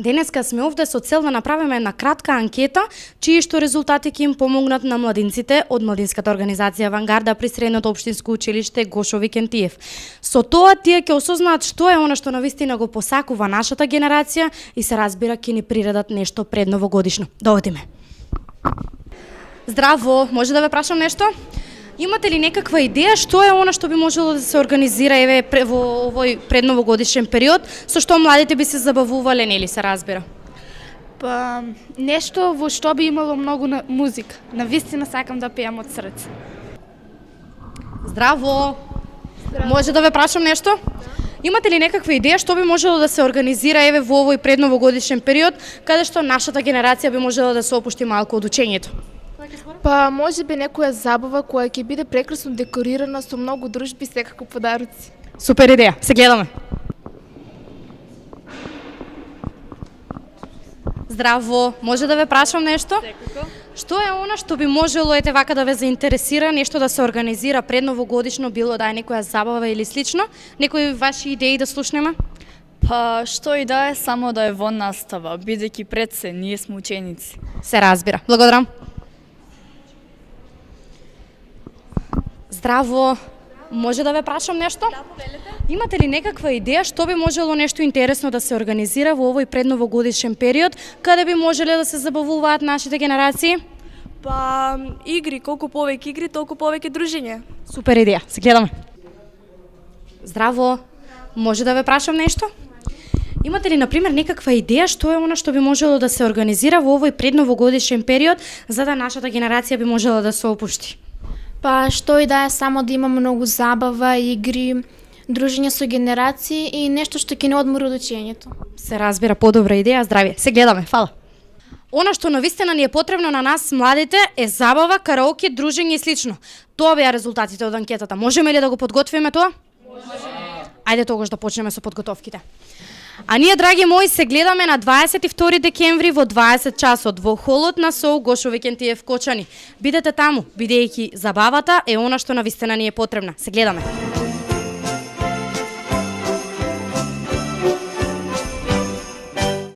Денеска сме овде со цел да направиме една кратка анкета, чии што резултати ќе им помогнат на младинците од младинската организација Авангарда при Средното општинско училиште Гошо Викентиев. Со тоа тие ќе осознаат што е она што навистина го посакува нашата генерација и се разбира ќе ни приредат нешто предновогодишно. Доведиме. Здраво, може да ве прашам нешто? Имате ли некаква идеја што е она што би можело да се организира во овој предновогодишен период, со што младите би се забавувале, нели се разбира? Па, нешто во што би имало многу музика. Навистина сакам да пеам од срце. Здраво! Може да ве прашам нешто? Имате ли некаква идеја што би можело да се организира во овој предновогодишен период, каде што нашата генерација би можела да се опушти малку од учењето? Па може би некоја забава која ќе биде прекрасно декорирана со многу дружби и секако подароци. Супер идеја, се гледаме. Здраво, може да ве прашам нешто? Секако. Што е она што би можело вака да ве заинтересира, нешто да се организира предновогодишно, било да е некоја забава или слично? Некои ваши идеи да слушнеме? Па што и да е, само да е во настава, бидејќи пред се ние сме ученици. Се разбира. Благодарам. Здраво, може да ве прашам нешто? Имате ли некаква идеја што би можело нешто интересно да се организира во овој предновогодишен период, каде би можеле да се забавуваат нашите генерации? Па, игри, колку повеќе игри, толку повеќе дружење. Супер идеја, се гледаме. Здраво, може да ве прашам нешто? Имате ли, например, некаква идеја што е она што би можело да се организира во овој предновогодишен период, за да нашата генерација би можела да се опушти? Па што и да е, само да има многу забава, игри, дружење со генерации и нешто што ќе не одмори од учењето. Се разбира, подобра идеја, здравје. Се гледаме, фала. Она што навистина ни е потребно на нас младите е забава, караоке, дружење и слично. Тоа беа резултатите од анкетата. Можеме ли да го подготвиме тоа? Можеме. Ајде тогаш да почнеме со подготовките. А ние, драги мои, се гледаме на 22 декември во 20 часот во холот на СОУ Гошо Викентиев Кочани. Бидете таму, бидејќи забавата е она што навистина ни е потребна. Се гледаме.